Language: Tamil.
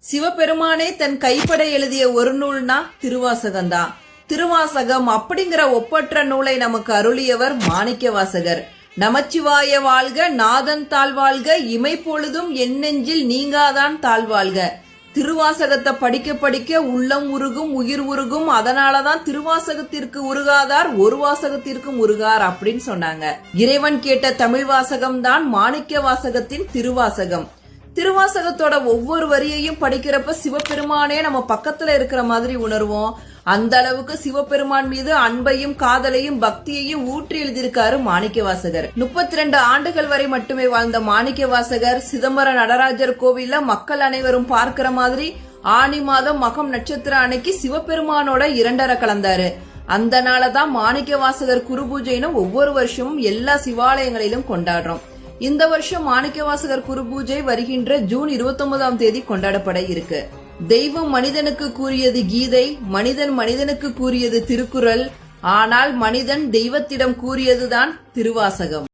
சிவபெருமானே தன் கைப்பட எழுதிய ஒரு நூல்னா திருவாசகம்தான். திருவாசகம் அப்படிங்கிற ஒப்பற்ற நூலை நமக்கு அருளியவர் மாணிக்கவாசகர். நமச்சிவாய வாழ்க, நாதன் தாழ்வாழ்க, இமை பொழுதும் என் நெஞ்சில் நீங்காதான் தாழ்வாழ்க. திருவாசகத்தை படிக்க படிக்க உள்ளம் உருகும், உயிர் உருகும். அதனாலதான் திருவாசகத்திற்கு உருகாதார் ஒரு வாசகத்திற்கும் உருகார் அப்படின்னு சொன்னாங்க. இறைவன் கேட்ட தமிழ் வாசகம் தான் மாணிக்க வாசகத்தின் திருவாசகம். திருவாசகத்தோட ஒவ்வொரு வரியையும் படிக்கிறப்ப சிவபெருமானே நம்ம பக்கத்துல இருக்கிற மாதிரி உணர்வோம். அந்த அளவுக்கு சிவபெருமான் மீது அன்பையும் காதலையும் பக்தியையும் ஊற்றி எழுதியிருக்காரு மாணிக்கவாசகர். 32 ஆண்டுகள் வரை மட்டுமே வாழ்ந்த மாணிக்கவாசகர் சிதம்பர நடராஜர் கோவில்ல மக்கள் அனைவரும் பார்க்கிற மாதிரி ஆனி மாதம் மகம் நட்சத்திர அன்னைக்கு சிவபெருமானோட 2.5 கலந்தாரு. அந்த நாளதான் மாணிக்கவாசகர் குரு பூஜைன்னு ஒவ்வொரு வருஷமும் எல்லா சிவாலயங்களிலும் கொண்டாடுறோம். இந்த வருஷம் மாணிக்கவாசகர் குரு பூஜை வருகின்ற ஜூன் 29ஆம் தேதி கொண்டாடப்பட இருக்கு. தெய்வம் மனிதனுக்கு கூறியது கீதை, மனிதன் மனிதனுக்கு கூறியது திருக்குறள். ஆனால் மனிதன் தெய்வத்திடம் கூறியதுதான் திருவாசகம்.